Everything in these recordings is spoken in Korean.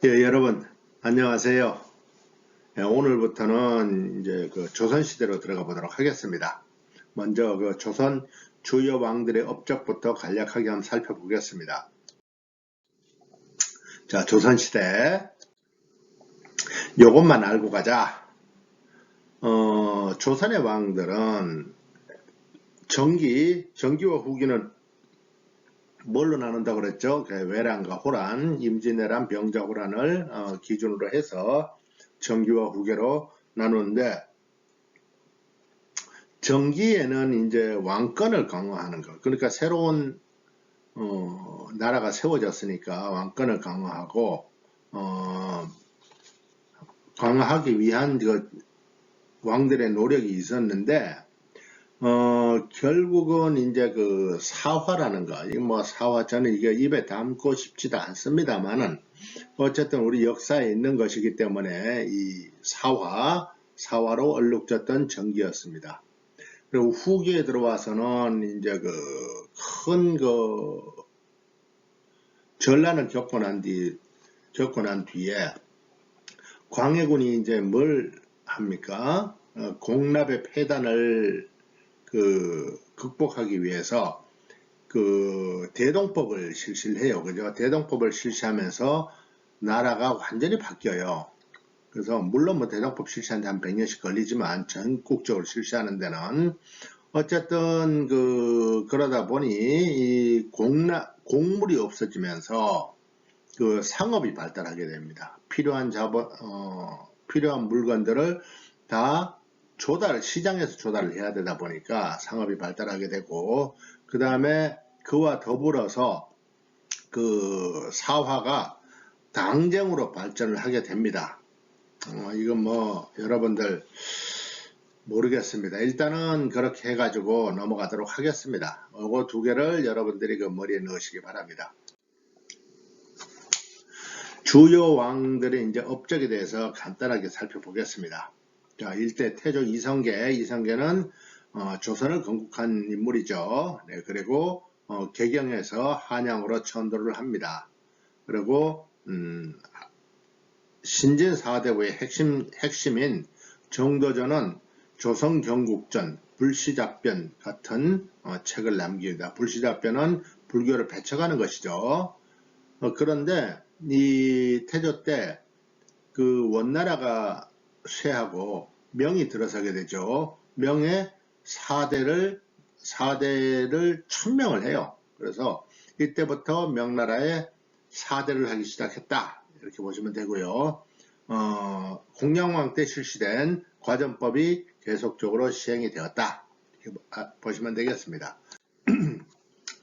예, 여러분, 안녕하세요. 예, 오늘부터는 이제 그 조선시대로 들어가 보도록 하겠습니다. 먼저 그 조선 주요 왕들의 업적부터 간략하게 한번 살펴보겠습니다. 자, 조선시대. 요것만 알고 가자. 조선의 왕들은 정기와 후기는 뭘로 나눈다고 그랬죠? 외란과 호란, 임진왜란, 병자호란을 기준으로 해서 정기와 후계로 나누는데, 정기에는 이제 왕권을 강화하는 것. 그러니까 새로운 나라가 세워졌으니까 왕권을 강화하고 강화하기 위한 그 왕들의 노력이 있었는데 결국은 이제 그 사화라는 거. 이 뭐 사화 저는 이게 입에 담고 싶지도 않습니다만은 어쨌든 우리 역사에 있는 것이기 때문에 이 사화로 얼룩졌던 정기였습니다. 그리고 후기에 들어와서는 이제 그 큰 그 전란을 겪고 난 뒤에 광해군이 이제 뭘 합니까? 공납의 폐단을 극복하기 위해서 그 대동법을 실시를 해요. 그죠? 대동법을 실시하면서 나라가 완전히 바뀌어요. 그래서 물론 뭐 대동법 실시하는데 한 100년씩 걸리지만 전국적으로 실시하는 데는 어쨌든 그러다 보니 이 곡물이 없어지면서 그 상업이 발달하게 됩니다. 필요한 물건들을 다 시장에서 조달을 해야 되다 보니까 상업이 발달하게 되고, 그 다음에 그와 더불어서 그 사화가 당쟁으로 발전을 하게 됩니다. 이건 뭐 여러분들 모르겠습니다. 일단은 그렇게 해가지고 넘어가도록 하겠습니다. 이거 두 개를 여러분들이 그 머리에 넣으시기 바랍니다. 주요 왕들의 이제 업적에 대해서 간단하게 살펴보겠습니다. 자, 일대 태조 이성계는 조선을 건국한 인물이죠. 네, 그리고 개경에서 한양으로 천도를 합니다. 그리고 신진 4대부의 핵심인 정도전은 조선경국전, 불시잡변 같은 책을 남깁니다. 불시잡변은 불교를 배척하는 것이죠. 그런데 이 태조 때 그 원나라가 쇠하고 명이 들어서게 되죠. 명에 4대를 천명을 해요. 그래서 이때부터 명나라에 4대를 하기 시작했다. 이렇게 보시면 되고요. 공양왕 때 실시된 과전법이 계속적으로 시행이 되었다. 이렇게 보시면 되겠습니다.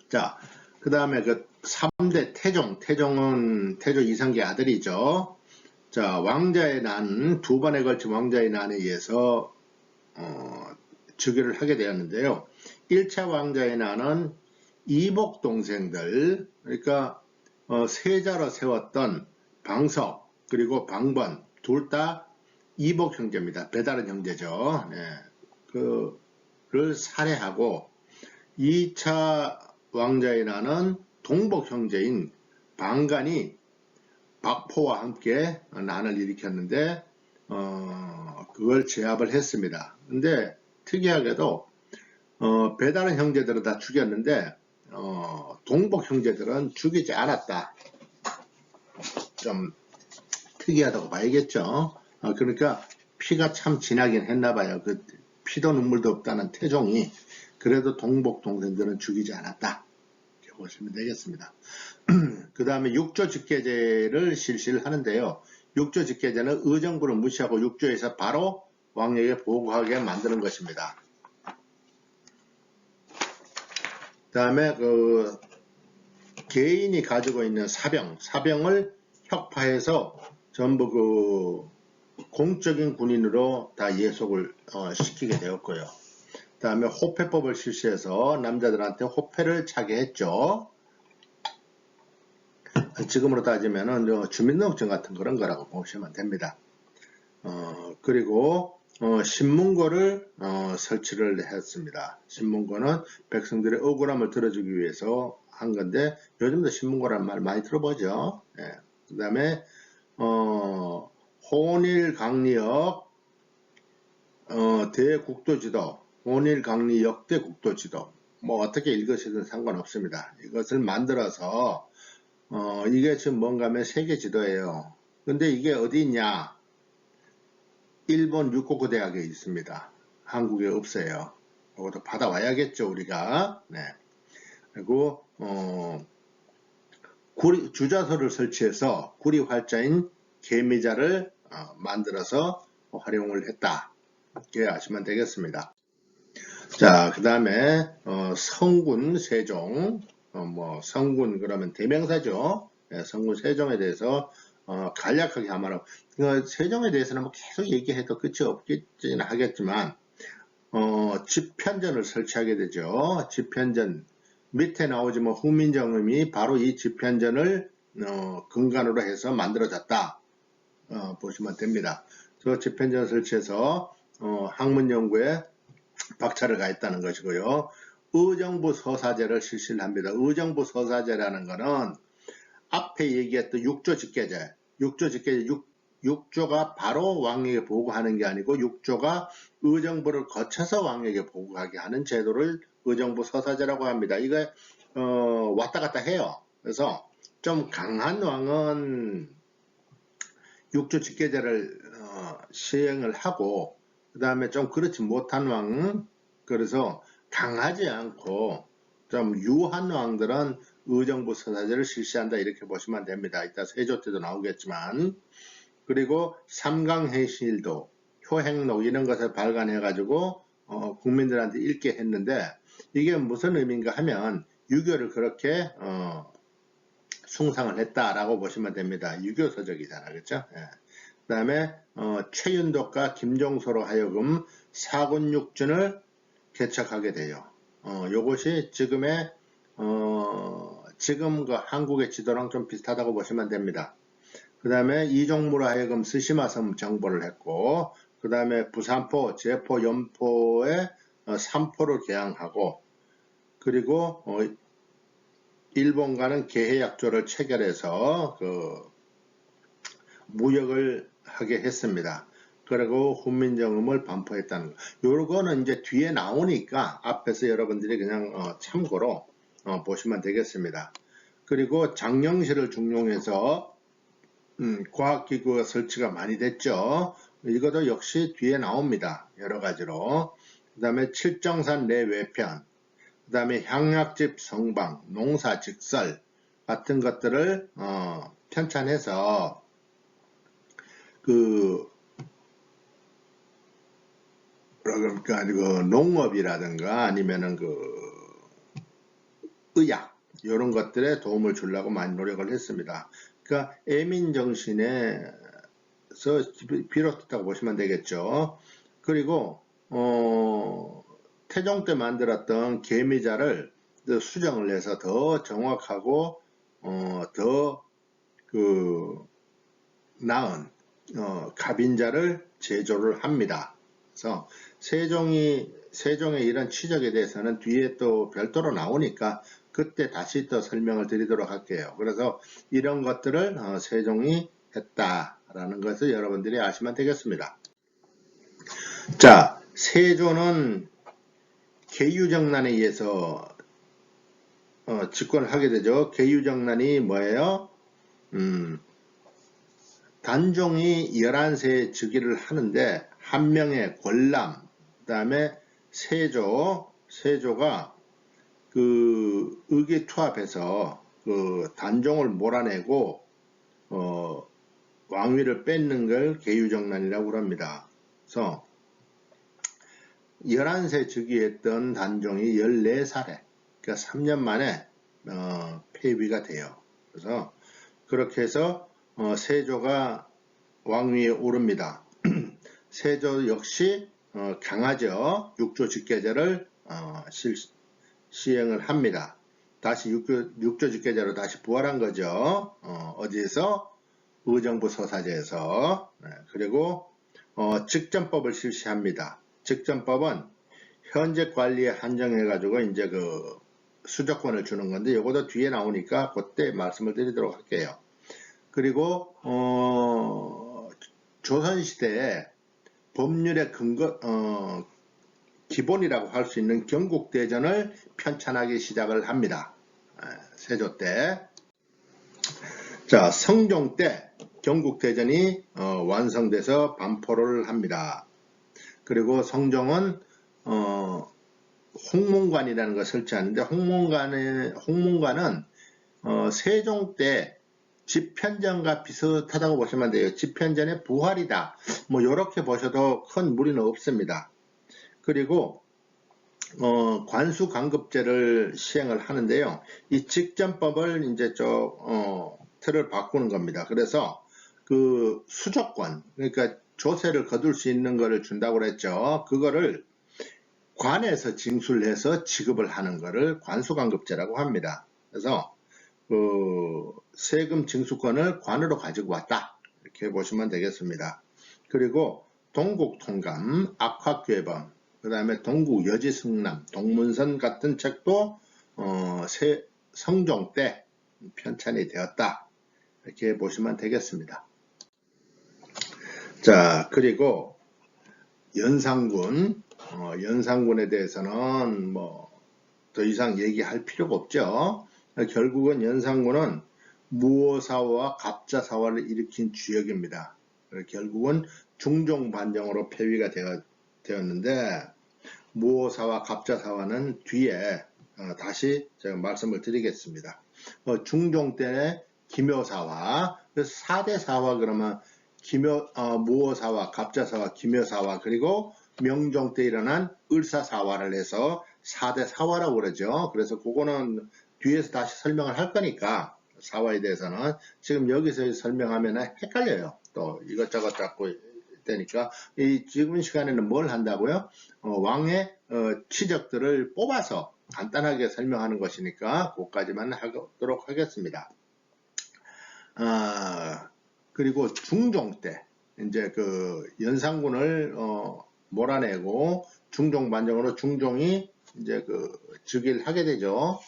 자, 그 다음에 그 3대 태종은 태조 이성계 아들이죠. 자, 두 번에 걸친 왕자의 난에 의해서 즉위를 하게 되었는데요. 1차 왕자의 난은 이복 동생들, 그러니까 세자로 세웠던 방석 그리고 방번 둘 다 이복 형제입니다. 배다른 형제죠. 네. 그를 살해하고 2차 왕자의 난은 동복 형제인 방간이 박포와 함께 난을 일으켰는데 그걸 제압을 했습니다. 근데 특이하게도 배다른 형제들은 다 죽였는데 동복 형제들은 죽이지 않았다. 좀 특이하다고 봐야겠죠. 그러니까 피가 참 진하긴 했나봐요. 그 피도 눈물도 없다는 태종이 그래도 동복 동생들은 죽이지 않았다. 이렇게 보시면 되겠습니다. 그 다음에 육조직계제를 실시를 하는데요. 육조직계제는 의정부를 무시하고 육조에서 바로 왕에게 보고하게 만드는 것입니다. 그 다음에 그 개인이 가지고 있는 사병을 혁파해서 전부 그 공적인 군인으로 다 예속을 시키게 되었고요. 그 다음에 호패법을 실시해서 남자들한테 호패를 차게 했죠. 지금으로 따지면 주민등록증 같은 그런 거라고 보시면 됩니다. 그리고 신문고를 설치를 했습니다. 신문고는 백성들의 억울함을 들어주기 위해서 한 건데 요즘도 신문고라는 말 많이 들어보죠. 그 다음에 홍일강리역 대국도지도, 홍일강리역 대국도지도, 뭐 어떻게 읽으시든 상관없습니다. 이것을 만들어서 이게 지금 뭔가 하면 세계지도예요. 근데 이게 어디 있냐? 일본 육고쿠 대학에 있습니다. 한국에 없어요. 이것도 받아와야겠죠, 우리가. 네. 그리고 주자소를 설치해서 구리 활자인 개미자를 만들어서 활용을 했다. 이렇게 아시면 되겠습니다. 자, 그 다음에 성군 세종, 성군 그러면 대명사죠. 네, 성군 세종에 대해서 간략하게 한번 세종에 대해서는 뭐 계속 얘기해도 끝이 없겠지는 하겠지만 집현전을 설치하게 되죠. 집현전 밑에 나오지 뭐 후민정음이 바로 이 집현전을 근간으로 해서 만들어졌다 보시면 됩니다. 저 집현전 설치해서 학문 연구에 박차를 가했다는 것이고요. 의정부 서사제를 실시를 합니다. 의정부 서사제라는 것은 앞에 얘기했던 육조 직계제, 육조가 바로 왕에게 보고하는 게 아니고 육조가 의정부를 거쳐서 왕에게 보고하게 하는 제도를 의정부 서사제라고 합니다. 이거 왔다 갔다 해요. 그래서 좀 강한 왕은 육조 직계제를 시행을 하고 그 다음에 좀 그렇지 못한 왕, 그래서 강하지 않고 좀 유한 왕들은 의정부 서사제를 실시한다 이렇게 보시면 됩니다. 이따 세조 때도 나오겠지만, 그리고 삼강행실도, 효행록 이런 것을 발간해 가지고 국민들한테 읽게 했는데 이게 무슨 의미인가 하면 유교를 그렇게 숭상을 했다라고 보시면 됩니다. 유교 서적이잖아, 그렇죠? 예. 그 다음에 최윤덕과 김종서로 하여금 사군육준을 개척하게 돼요. 요것이 지금의 지금 그 한국의 지도랑 좀 비슷하다고 보시면 됩니다. 그 다음에 이종무로 하여금 스시마섬 정보를 했고, 그 다음에 부산포, 제포, 연포에 삼포를 개항하고, 그리고 일본과는 개해약조를 체결해서 그 무역을 하게 했습니다. 그리고 훈민정음을 반포했다는 거. 요거는 이제 뒤에 나오니까 앞에서 여러분들이 그냥 참고로 보시면 되겠습니다. 그리고 장영실을 중용해서 과학기구가 설치가 많이 됐죠. 이것도 역시 뒤에 나옵니다. 여러 가지로. 그 다음에 칠정산 내외편, 그 다음에 향약집 성방, 농사 직설 같은 것들을 편찬해서 그러니까 그 농업이라든가 아니면은 그 의학 이런 것들에 도움을 주려고 많이 노력을 했습니다. 그러니까 애민 정신에서 비롯했다고 보시면 되겠죠. 그리고 태종 때 만들었던 계미자를 수정을 해서 더 정확하고 더 나은 갑인자를 제조를 합니다. 그래서 세종의 이런 취적에 대해서는 뒤에 또 별도로 나오니까 그때 다시 또 설명을 드리도록 할게요. 그래서 이런 것들을 세종이 했다라는 것을 여러분들이 아시면 되겠습니다. 자, 세조는 계유정난에 의해서 집권을 하게 되죠. 계유정난이 뭐예요? 단종이 11세에 즉위를 하는데 한 명의 권람, 그 다음에 세조가 그 의기투합해서 그 단종을 몰아내고 왕위를 뺏는 걸 계유정난이라고 합니다. 그래서 11세 즉위했던 단종이 14살에 그러니까 3년 만에 폐위가 돼요. 그래서 그렇게 해서 세조가 왕위에 오릅니다. 세조 역시 강하죠. 육조 직계제를 시행을 합니다. 다시 육조 직계제로 다시 부활한 거죠. 어디에서? 의정부 서사제에서. 네, 그리고 직전법을 실시합니다. 직전법은 현재 관리에 한정해 가지고 이제 그 수도권을 주는 건데 이것도 뒤에 나오니까 그때 말씀을 드리도록 할게요. 그리고 조선시대에 법률의 기본이라고 할 수 있는 경국대전을 편찬하기 시작을 합니다. 세조 때. 자, 성종 때 경국대전이 완성돼서 반포를 합니다. 그리고 성종은 홍문관이라는 걸 설치하는데, 홍문관은 세종 때 집현전과 비슷하다고 보시면 돼요. 집현전의 부활이다. 뭐 이렇게 보셔도 큰 무리는 없습니다. 그리고 관수관급제를 시행을 하는데요. 이 직전법을 이제 틀을 바꾸는 겁니다. 그래서 그 수조권, 그러니까 조세를 거둘 수 있는 거를 준다고 그랬죠. 그거를 관에서 징수를 해서 지급을 하는 거를 관수관급제라고 합니다. 그래서 그 세금 징수권을 관으로 가지고 왔다, 이렇게 보시면 되겠습니다. 그리고 동국통감, 악화괴범, 그 다음에 동국여지승남, 동문선 같은 책도 성종 때 편찬이 되었다, 이렇게 보시면 되겠습니다. 자, 그리고 연산군, 연산군에 대해서는 뭐 더 이상 얘기할 필요가 없죠. 결국은 연산군은 무오사화와 갑자사화를 일으킨 주역입니다. 결국은 중종반정으로 폐위가 되었는데, 무오사화, 갑자사화는 뒤에 다시 제가 말씀을 드리겠습니다. 중종 때의 기묘사화, 그래서 4대 사화 그러면 무오사화, 갑자사화, 기묘사화, 그리고 명종 때 일어난 을사사화를 해서 4대 사화라고 그러죠. 그래서 그거는 뒤에서 다시 설명을 할 거니까, 사화에 대해서는 지금 여기서 설명하면 헷갈려요. 또 이것저것 잡고 되니까. 지금 시간에는 뭘 한다고요? 왕의 치적들을 뽑아서 간단하게 설명하는 것이니까 그것까지만 하도록 하겠습니다. 그리고 중종 때 이제 그 연산군을 몰아내고 중종 반정으로 중종이 이제 그 즉위를 하게 되죠.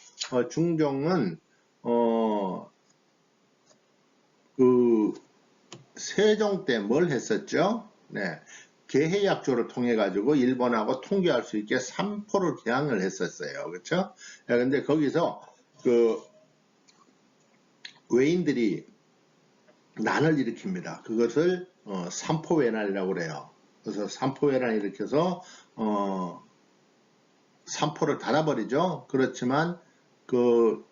중종은 그 세종 때 뭘 했었죠? 네, 개해약조를 통해 가지고 일본하고 통교할 수 있게 삼포를 개항을 했었어요. 그렇죠? 근데 거기서 그 외인들이 난을 일으킵니다. 그것을 삼포외난이라고 그래요. 그래서 삼포외난을 일으켜서 삼포를 닫아버리죠. 그렇지만 그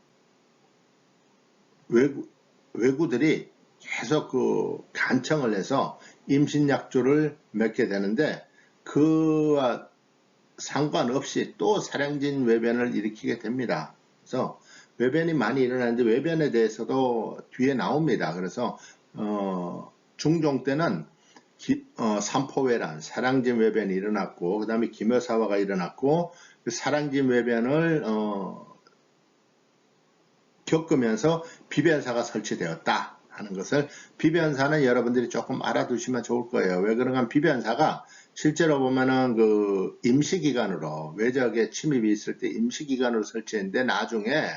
왜구들이 계속 그 간청을 해서 임신약조를 맺게 되는데, 그와 상관없이 또 사량진 외변을 일으키게 됩니다. 그래서 외변이 많이 일어나는데 외변에 대해서도 뒤에 나옵니다. 그래서 중종 때는 삼포외란, 사량진 외변이 일어났고, 그 다음에 기묘사화가 일어났고, 그 사량진 외변을 겪으면서 비변사가 설치되었다 하는 것을, 비변사는 여러분들이 조금 알아두시면 좋을 거예요. 왜 그런가 하면 비변사가 실제로 보면은 그 임시기관으로, 외적의 침입이 있을 때 임시기관으로 설치했는데, 나중에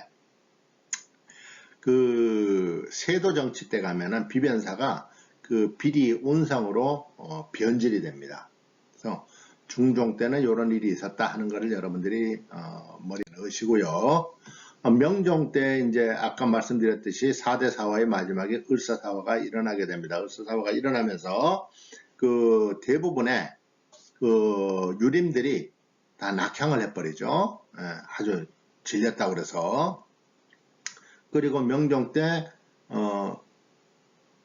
그 세도정치 때 가면은 비변사가 그 비리 운상으로 변질이 됩니다. 그래서 중종 때는 이런 일이 있었다 하는 것을 여러분들이 머리에 넣으시고요. 명종 때 이제 아까 말씀드렸듯이 4대 사화의 마지막에 을사사화가 일어나게 됩니다. 을사사화가 일어나면서 그 대부분의 그 유림들이 다 낙향을 해버리죠. 아주 질렸다고 그래서. 그리고 명종 때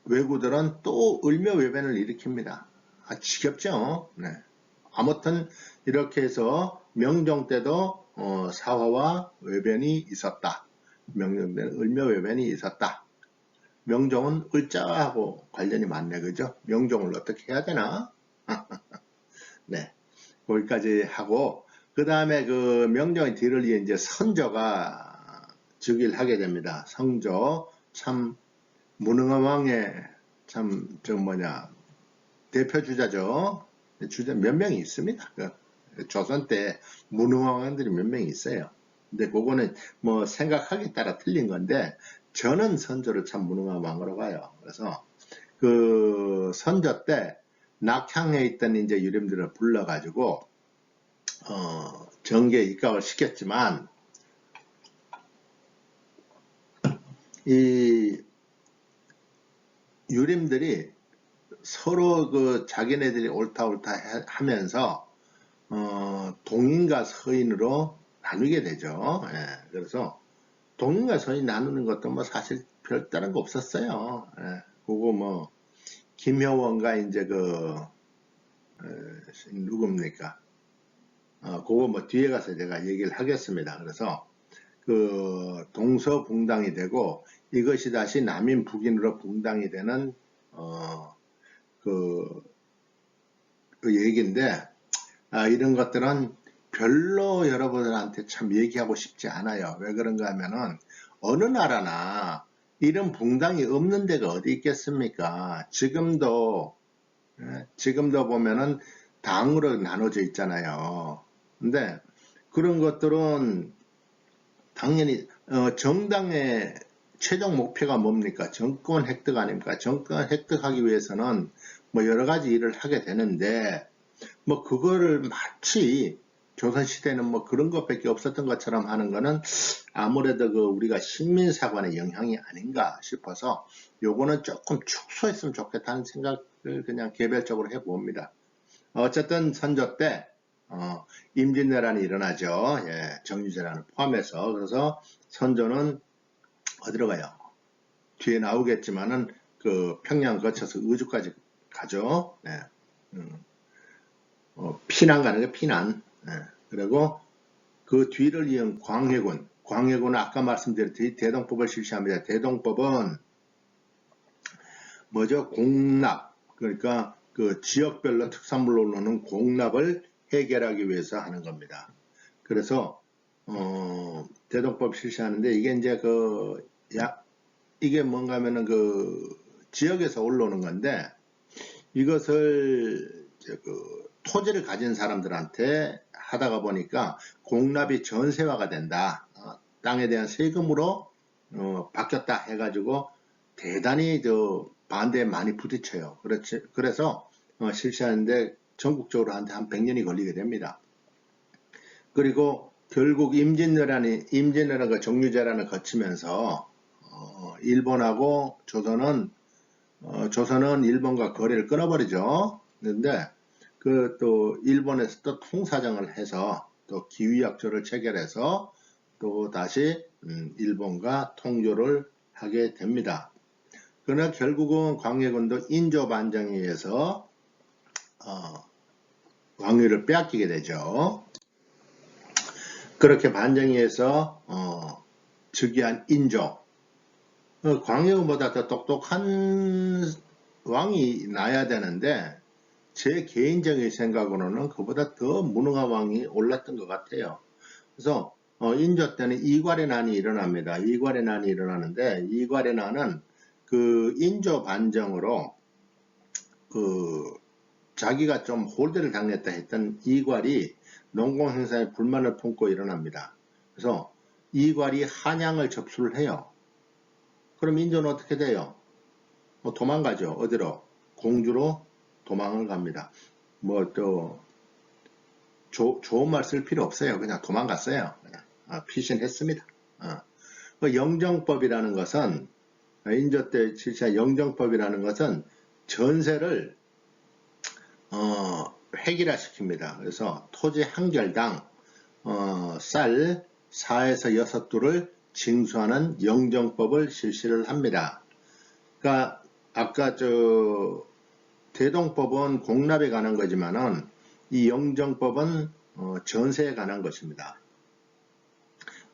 왜구들은 또 을묘외변을 일으킵니다. 지겹죠. 네. 아무튼 이렇게 해서 명종 때도 사화와 외변이 있었다. 명종 때는 을묘외변이 있었다. 명종은 을자하고 관련이 많네, 그죠? 명종을 어떻게 해야 되나? 네, 거기까지 하고, 그 다음에 그 명종의 뒤를 이은 이제 선조가 즉위를 하게 됩니다. 성조, 참 무능한 왕의 대표 주자죠. 주자 몇 명이 있습니다. 조선 때 무능한 왕들이 몇 명이 있어요. 근데 그거는 뭐 생각하기에 따라 틀린 건데, 저는 선조를 참 무능한 왕으로 봐요. 그래서 그 선조 때 낙향에 있던 이제 유림들을 불러가지고 정계에 입각을 시켰지만 이 유림들이 서로 그 자기네들이 옳다 하면서 동인과 서인으로 나누게 되죠. 예, 그래서 동인과 서인 나누는 것도 뭐 사실 별다른 거 없었어요. 예, 그거 뭐 김효원과 이제 누굽니까? 그거 뭐 뒤에 가서 제가 얘기를 하겠습니다. 그래서 그 동서붕당이 되고 이것이 다시 남인 북인으로 붕당이 되는 그 얘기인데 이런 것들은 별로 여러분들한테 참 얘기하고 싶지 않아요. 왜 그런가 하면은 어느 나라나 이런 붕당이 없는 데가 어디 있겠습니까? 지금도 보면은 당으로 나눠져 있잖아요. 근데 그런 것들은 당연히 정당의 최종 목표가 뭡니까? 정권 획득 아닙니까? 정권 획득하기 위해서는 뭐 여러 가지 일을 하게 되는데 뭐 그거를 마치 조선시대는 뭐 그런 것밖에 없었던 것처럼 하는 거는 아무래도 그 우리가 식민사관의 영향이 아닌가 싶어서 요거는 조금 축소했으면 좋겠다는 생각을 그냥 개별적으로 해봅니다. 어쨌든 선조 때 임진왜란이 일어나죠. 예, 정유재란을 포함해서. 그래서 선조는 어디로 가요? 뒤에 나오겠지만은 그 평양 거쳐서 의주까지 가죠. 예, 피난 가는 게 피난. 예, 그리고 그 뒤를 이은 광해군은 아까 말씀드렸듯이 대동법을 실시합니다. 대동법은 뭐죠? 공납, 그러니까 그 지역별로 특산물로 노는 공납을 해결하기 위해서 하는 겁니다. 그래서 대동법 실시하는데 이게 이제 이게 뭔가 하면은 그 지역에서 올라오는 건데 이것을 토지를 가진 사람들한테 하다가 보니까 공납이 전세화가 된다. 땅에 대한 세금으로 바뀌었다 해가지고 대단히 반대에 많이 부딪혀요. 그래서 실시하는데 전국적으로 한 100년이 걸리게 됩니다. 그리고 결국 임진왜란과 정유재란을 거치면서 일본하고 조선은 일본과 거래를 끊어버리죠. 그런데 또 일본에서 또 통사정을 해서 또 기위약조를 체결해서 또 다시 일본과 통조를 하게 됩니다. 그러나 결국은 광해군도 인조 반정에 의해서 왕위를 빼앗기게 되죠. 그렇게 반정에 의해서 즉위한 인조, 광해군보다 더 똑똑한 왕이 나야 되는데 제 개인적인 생각으로는 그보다 더 무능한 왕이 올랐던 것 같아요. 그래서 인조 때는 이괄의 난이 일어납니다. 이괄의 난이 일어나는데 이괄의 난은 그 인조 반정으로 자기가 좀 홀대를 당했다 했던 이괄이 농공행사에 불만을 품고 일어납니다. 그래서 이괄이 한양을 접수를 해요. 그럼 인조는 어떻게 돼요? 도망가죠. 어디로? 공주로 도망을 갑니다. 뭐 또 좋은 말 쓸 필요 없어요. 그냥 도망갔어요. 그냥 피신했습니다. 그 영정법이라는 것은 인조 때 실시한 영정법이라는 것은 전세를 획일화시킵니다. 그래서 토지 한 결당 쌀 4에서 6두를 징수하는 영정법을 실시를 합니다. 그러니까 아까 대동법은 공납에 관한 거지만은 이 영정법은 전세에 관한 것입니다.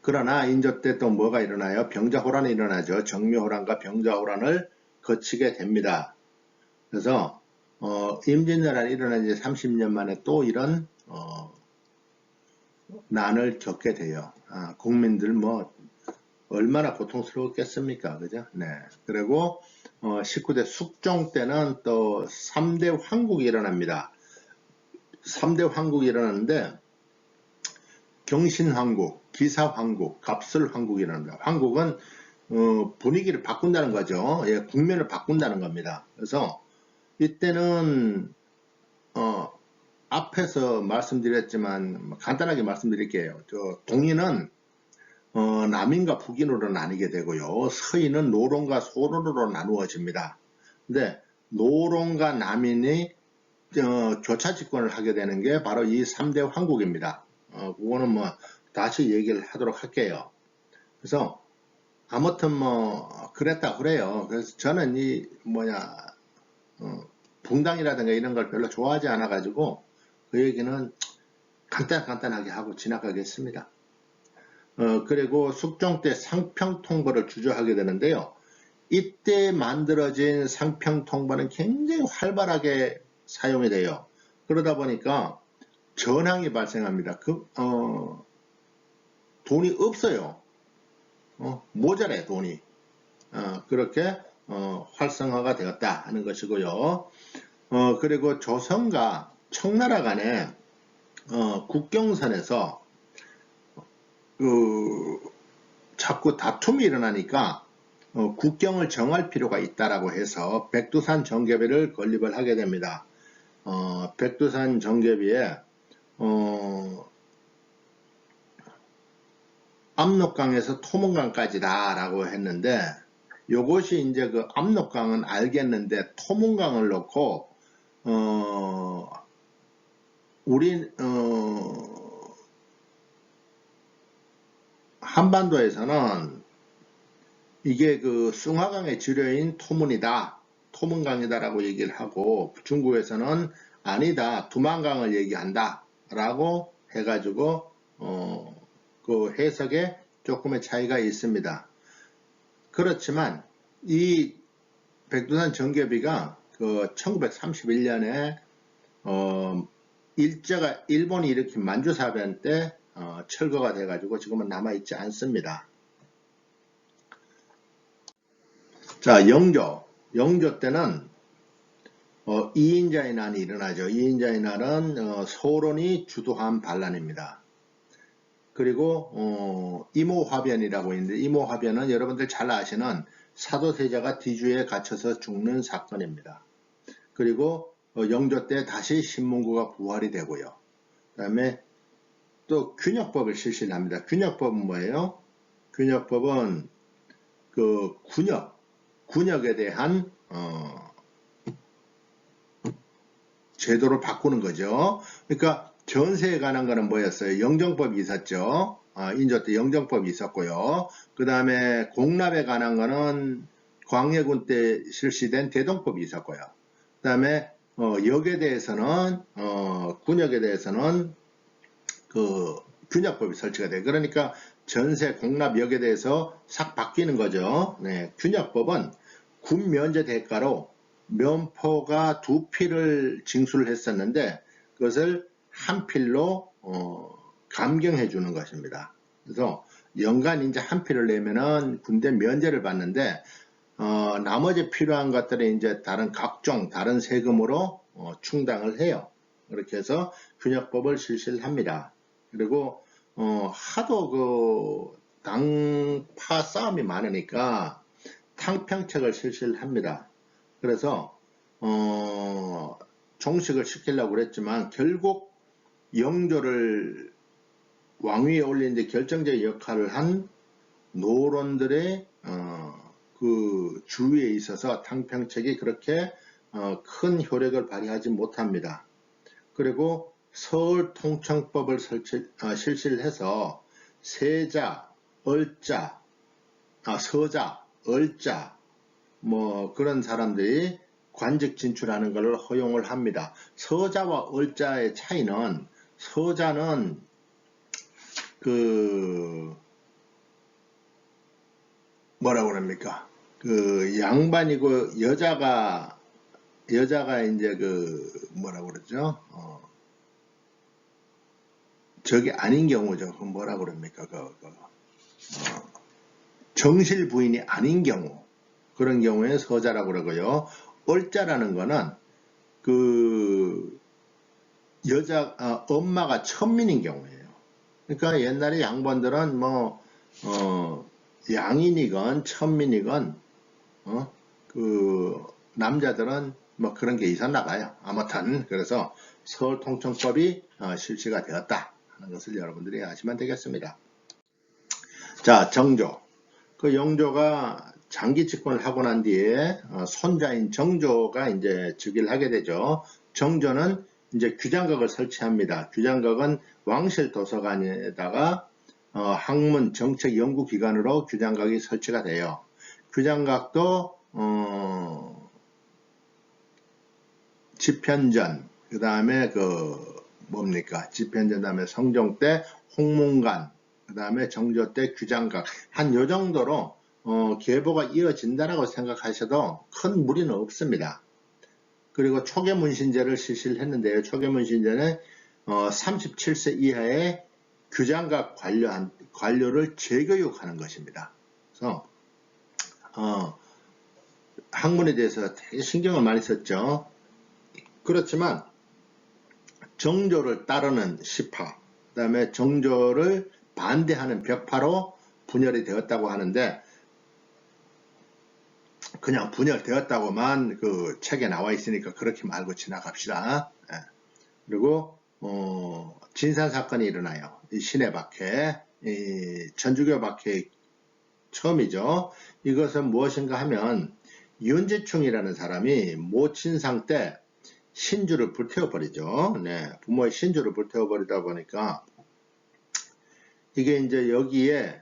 그러나 인조 때 또 뭐가 일어나요? 병자호란이 일어나죠. 정묘호란과 병자호란을 거치게 됩니다. 그래서 임진왜란이 일어난 지 30년 만에 또 이런 난을 겪게 돼요. 국민들 뭐 얼마나 고통스러웠겠습니까? 그죠? 네. 그리고 19대 숙종 때는 또 3대 황국이 일어납니다. 3대 황국이 일어나는데 경신황국, 기사황국, 갑술황국이 일어납니다. 황국은 분위기를 바꾼다는 거죠. 예, 국면을 바꾼다는 겁니다. 그래서 이때는 앞에서 말씀드렸지만 간단하게 말씀드릴게요. 동인은 남인과 북인으로 나뉘게 되고요. 서인은 노론과 소론으로 나누어집니다. 근데 노론과 남인이 교차 집권을 하게 되는 게 바로 이 3대 황국입니다. 그거는 뭐 다시 얘기를 하도록 할게요. 그래서 아무튼 뭐 그랬다 그래요. 그래서 저는 이 붕당이라든가 이런 걸 별로 좋아하지 않아 가지고 그 얘기는 간단하게 하고 지나가겠습니다. 그리고 숙종 때 상평통벌을 주저하게 되는데요. 이때 만들어진 상평통벌은 굉장히 활발하게 사용이 돼요. 그러다 보니까 전황이 발생합니다. 돈이 없어요. 모자래 돈이. 그렇게 활성화가 되었다 하는 것이고요. 그리고 조선과 청나라 간에 국경선에서 자꾸 다툼이 일어나니까 국경을 정할 필요가 있다라고 해서 백두산 정개비를 건립을 하게 됩니다. 백두산 정개비에 압록강에서 토문강까지다라고 했는데 요것이 이제 그 압록강은 알겠는데 토문강을 놓고 우리 한반도에서는 이게 그 숭화강의 지류인 토문이다, 토문강이다라고 얘기를 하고 중국에서는 아니다, 두만강을 얘기한다 라고 해가지고 그 해석에 조금의 차이가 있습니다. 그렇지만 이 백두산 정개비가 그 1931년에 일본이 일으킨 만주사변 때 철거가 돼가지고 지금은 남아있지 않습니다. 자, 영조 때는 2인자의 난이 일어나죠. 2인자의 난은 소론이 주도한 반란입니다. 그리고 이모화변이라고 있는데 이모화변은 여러분들 잘 아시는 사도세자가 뒤주에 갇혀서 죽는 사건입니다. 그리고 영조 때 다시 신문고가 부활이 되고요. 그 다음에 또 균역법을 실시를 합니다. 균역법은 뭐예요? 균역법은 그 군역에 대한 제도를 바꾸는 거죠. 그러니까 전세에 관한 거는 뭐였어요? 영정법이 있었죠. 인조 때 영정법이 있었고요. 그 다음에 공납에 관한 거는 광해군 때 실시된 대동법이 있었고요. 그 다음에 역에 대해서는 군역에 대해서는 그 균역법이 설치가 돼요. 그러니까 전세, 공납, 역에 대해서 싹 바뀌는 거죠. 네, 균역법은 군 면제 대가로 면포가 2필을 징수를 했었는데 그것을 한 필로 감경해 주는 것입니다. 그래서 연간 이제 한 필을 내면은 군대 면제를 받는데 나머지 필요한 것들은 이제 다른 세금으로 충당을 해요. 그렇게 해서 균역법을 실시를 합니다. 그리고 하도 그 당파 싸움이 많으니까 탕평책을 실시를 합니다. 그래서 종식을 시키려고 그랬지만 결국 영조를 왕위에 올리는 데 결정적 역할을 한 노론들의 그 주위에 있어서 탕평책이 그렇게 큰 효력을 발휘하지 못합니다. 그리고 서울통청법을 실시를 해서 세자, 얼자, 서자, 얼자 뭐 그런 사람들이 관직 진출하는 것을 허용을 합니다. 서자와 얼자의 차이는 서자는 그 뭐라고 그럽니까? 그 양반이고 여자가 이제 그 뭐라고 그러죠? 저게 아닌 경우죠. 그 뭐라고 그럽니까? 정실 부인이 아닌 경우 그런 경우에 서자라고 그러고요. 얼자라는 거는 그 엄마가 천민인 경우예요. 그러니까 옛날에 양반들은 양인이건 천민이건 그 남자들은 뭐 그런 게 있었나 봐요. 아무튼 그래서 서울통청법이 실시가 되었다 하는 것을 여러분들이 아시면 되겠습니다. 자, 정조. 그 영조가 장기 집권을 하고 난 뒤에 손자인 정조가 이제 즉위를 하게 되죠. 정조는 이제 규장각을 설치합니다. 규장각은 왕실 도서관에다가 학문 정책 연구기관으로 규장각이 설치가 돼요. 규장각도 집현전, 그 다음에 집현전 다음에 성종 때 홍문관, 그 다음에 정조 때 규장각, 한 요 정도로 계보가 이어진다라고 생각하셔도 큰 무리는 없습니다. 그리고 초계문신제를 실시를 했는데요. 초계문신제는 37세 이하의 규장각 관료를 재교육하는 것입니다. 그래서 학문에 대해서 되게 신경을 많이 썼죠. 그렇지만 정조를 따르는 시파, 그 다음에 정조를 반대하는 벽파로 분열이 되었다고 하는데, 그냥 분열되었다고만 그 책에 나와 있으니까 그렇게 말고 지나갑시다. 예. 그리고 진산 사건이 일어나요. 이 신해 박해, 이 천주교 박해 처음이죠. 이것은 무엇인가 하면 윤지충이라는 사람이 모친상 때 신주를 불태워버리죠. 네, 부모의 신주를 불태워버리다 보니까 이게 이제 여기에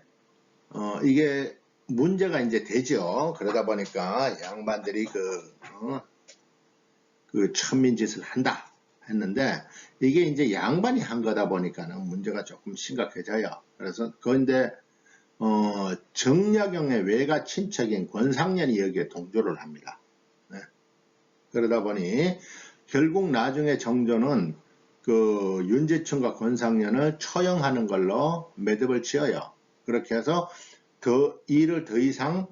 이게 문제가 이제 되죠. 그러다 보니까 양반들이 그 천민짓을 한다 했는데, 이게 이제 양반이 한 거다 보니까는 문제가 조금 심각해져요. 그래서 그런데 정약용의 외가 친척인 권상년이 여기에 동조를 합니다. 네. 그러다 보니 결국 나중에 정조는 그 윤지충과 권상년을 처형하는 걸로 매듭을 지어요. 그렇게 해서 일을 더 이상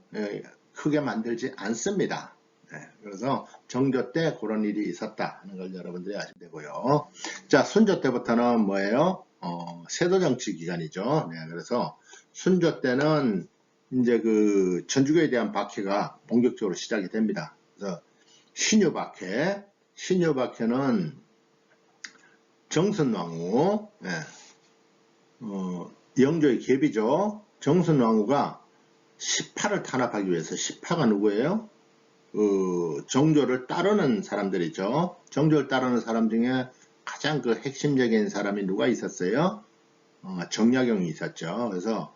크게 만들지 않습니다. 네, 그래서 정조 때 그런 일이 있었다 하는 걸 여러분들이 아시면 되고요. 자, 순조 때부터는 뭐예요? 세도정치 기간이죠. 네, 그래서 순조 때는 이제 그 천주교에 대한 박해가 본격적으로 시작이 됩니다. 그래서 신유박해는 정순왕후, 네, 영조의 계비죠. 정순왕후가 시파를 탄압하기 위해서, 시파가 누구예요? 정조를 따르는 사람들이죠. 정조를 따르는 사람 중에 가장 그 핵심적인 사람이 누가 있었어요? 정약용이 있었죠. 그래서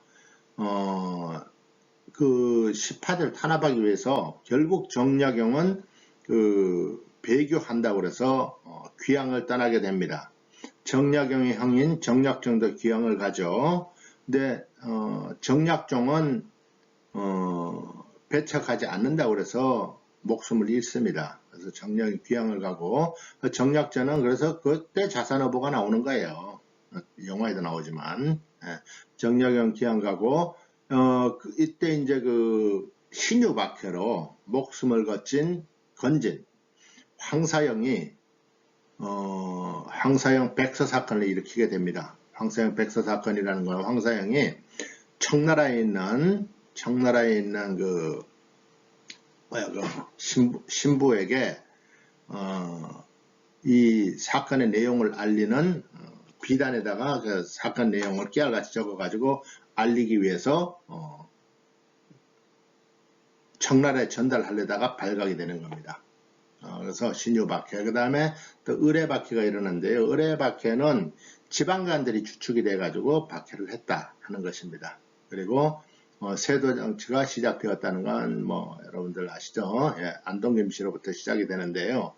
그 시파들 탄압하기 위해서 결국 정약용은 그 배교한다고 그래서 귀향을 떠나게 됩니다. 정약용의 형인 정약종도 귀향을 가죠. 근데 정약종은 배척하지 않는다고 그래서 목숨을 잃습니다. 그래서 정약이 귀향을 가고, 정약전은 그래서 그때 자산어보가 나오는 거예요. 영화에도 나오지만. 정약용 귀향 가고, 이때 이제 그 신유박해로 목숨을 건진 황사영이 황사영 백서 사건을 일으키게 됩니다. 황사영 백서 사건이라는 건 황사영이 청나라에 있는 신부에게 이 사건의 내용을 알리는 비단에다가 그 사건 내용을 깨알같이 적어가지고 알리기 위해서 청나라에 전달하려다가 발각이 되는 겁니다. 그래서 신유박해, 그 다음에 또 의례박해가 일어났는데요. 의례박해는 지방간들이 주축이 돼가지고 박해를 했다 하는 것입니다. 그리고 세도 정치가 시작되었다는 건 뭐 여러분들 아시죠? 예, 안동김씨로부터 시작이 되는데요.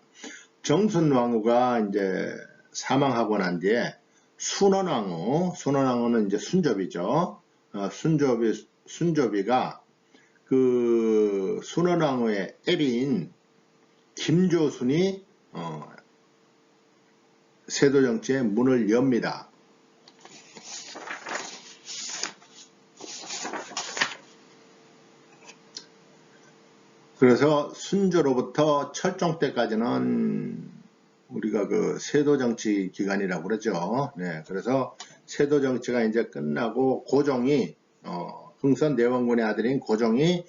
정순왕후가 이제 사망하고 난 뒤에 순원왕후는 이제 순조비죠. 순조비가 그 순원왕후의 애비인 김조순이 세도 정치의 문을 엽니다. 그래서 순조로부터 철종 때까지는 우리가 그 세도 정치 기간이라고 그러죠. 네, 그래서 세도 정치가 이제 끝나고 고종이 흥선 내원군의 아들인 고종이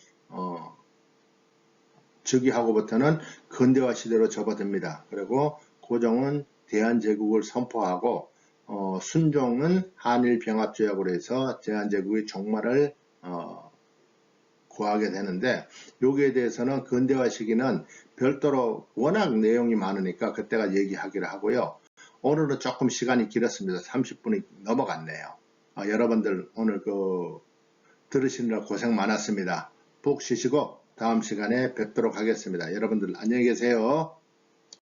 즉위하고부터는 근대화 시대로 접어듭니다. 그리고 고종은 대한제국을 선포하고 순종은 한일병합조약으로 해서 대한제국의 종말을 구하게 되는데, 여기에 대해서는 근대화 시기는 별도로 워낙 내용이 많으니까 그때가 얘기하기로 하고요. 오늘은 조금 시간이 길었습니다. 30분이 넘어갔네요. 여러분들 오늘 들으시느라 고생 많았습니다. 푹 쉬시고 다음 시간에 뵙도록 하겠습니다. 여러분들 안녕히 계세요.